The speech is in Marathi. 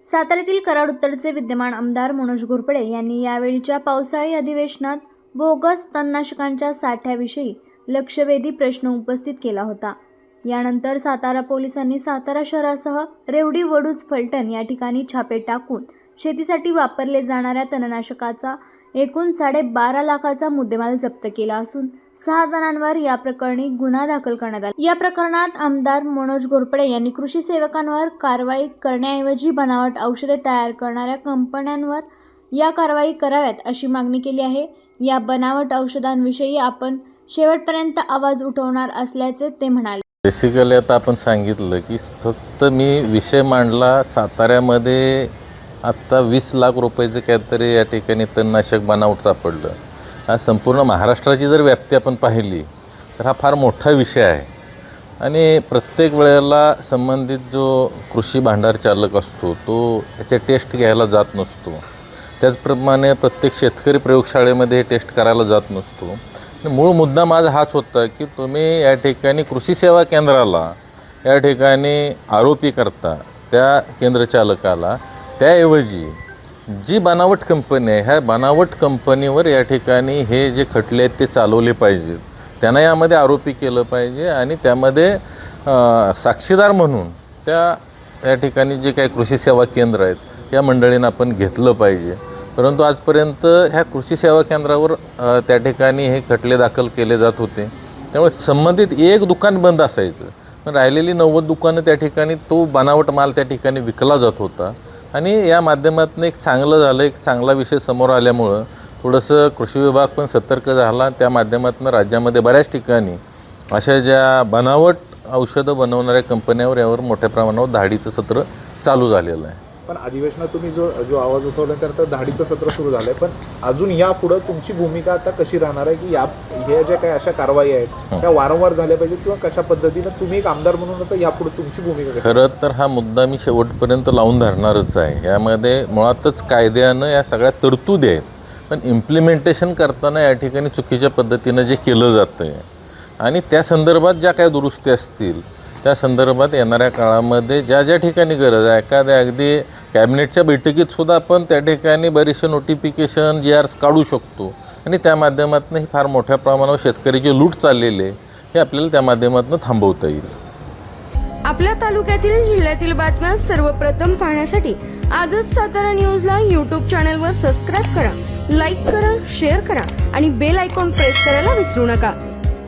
साताऱ्यातील कराड उत्तरचे विद्यमान आमदार मनोज घोरपडे यांनी यावेळीच्या पावसाळी अधिवेशनात बोगस तणनाशकांच्या साठ्याविषयी लक्षवेधी प्रश्न उपस्थित केला होता। यानंतर सातारा पोलिसांनी सातारा शहरासह रेवडी, वडूज, फलटण या ठिकाणी छापे टाकून शेतीसाठी वापरले जाणाऱ्या तणनाशकाचा एकूण 12.5 लाखाचा मुद्देमाल जप्त केला असून 6 जणांवर या प्रकरणी गुन्हा दाखल करण्यात आला। या प्रकरणात आमदार मनोज घोरपडे यांनी कृषी सेवकांवर कारवाई करण्याऐवजी बनावट औषधे तयार करणाऱ्या कंपन्यांवर या कारवाई कराव्यात अशी मागणी केली आहे। या बनावट औषधांविषयी आपण शेवटपर्यंत आवाज उठवणार असल्याचे ते म्हणाले। बेसिकली आता आपण सांगितलं की फक्त मी विषय मांडला साताऱ्यामध्ये आत्ता 20 लाख रुपयाचं काहीतरी या ठिकाणी तणनाशक बनावट सापडलं। हा संपूर्ण महाराष्ट्राची जर व्याप्ती आपण पाहिली तर हा फार मोठा विषय आहे आणि प्रत्येक वेळेला संबंधित जो कृषी भांडार चालक असतो तो याचे टेस्ट घ्यायला जात नसतो। त्याचप्रमाणे प्रत्येक शेतकरी प्रयोगशाळेमध्ये टेस्ट करायला जात नसतो। मूळ मुद्दा माझा हाच होता की तुम्ही या ठिकाणी कृषी सेवा केंद्राला या ठिकाणी आरोपी करता त्या केंद्रचालकाला, त्याऐवजी जी बनावट कंपनी आहे ह्या बनावट कंपनीवर या ठिकाणी हे जे खटले आहेत ते चालवले पाहिजेत, त्यांना यामध्ये आरोपी केलं पाहिजे आणि त्यामध्ये साक्षीदार म्हणून या ठिकाणी जे काही कृषी सेवा केंद्र आहेत या मंडळींना आपण घेतलं पाहिजे। परंतु आजपर्यंत ह्या कृषी सेवा केंद्रावर त्या ठिकाणी हे खटले दाखल केले जात होते, त्यामुळे संबंधित एक दुकान बंद असायचं, पण राहिलेली 90 दुकानं त्या ठिकाणी तो बनावट माल त्या ठिकाणी विकला जात होता। आणि या माध्यमातून एक चांगलं झालं, एक चांगला विषय समोर आल्यामुळं थोडंसं कृषी विभाग पण सतर्क झाला। त्या माध्यमातून राज्यामध्ये बऱ्याच ठिकाणी अशा ज्या बनावट औषधं बनवणाऱ्या कंपन्यांवर यावर मोठ्या प्रमाणावर धाडीचं सत्र चालू झालेलं आहे। पण अधिवेशनात तुम्ही जो आवाज उठवला तर धाडीचं सत्र सुरू झालंय, पण अजून यापुढे तुमची भूमिका आता कशी राहणार आहे की ह्या ज्या काही अशा कारवाई आहेत त्या वारंवार झाल्या पाहिजेत किंवा कशा पद्धतीनं तुम्ही एक आमदार म्हणून आता यापुढे तुमची भूमिका? खरं तर हा मुद्दा मी शेवटपर्यंत लावून धरणारच आहे। यामध्ये मुळातच कायद्यानं या सगळ्या तरतुदी आहेत, पण इम्प्लिमेंटेशन करताना या ठिकाणी चुकीच्या पद्धतीनं जे केलं जातं आहे आणि त्या संदर्भात ज्या काही दुरुस्ती असतील त्या संदर्भात येणाऱ्या काळामध्ये ज्या ठिकाणी गरज आहे, एखाद्या अगदी कॅबिनेटच्या बैठकीत सुद्धा आपण त्या ठिकाणी बरेचसे नोटिफिकेशन GRs काढू शकतो आणि त्या माध्यमातून ही फार मोठ्या प्रमाणावर शेतकऱ्याची लूट चाललेली आहे हे आपल्याला त्या माध्यमातून थांबवता येईल। आपल्या तालुक्यातील जिल्ह्यातील बातम्या सर्वप्रथम पाहण्यासाठी आजच सातारा न्यूजला YouTube चॅनलवर सबस्क्राईब करा, लाईक करा, शेअर करा आणि बेल आयकॉन प्रेस करायला विसरू नका।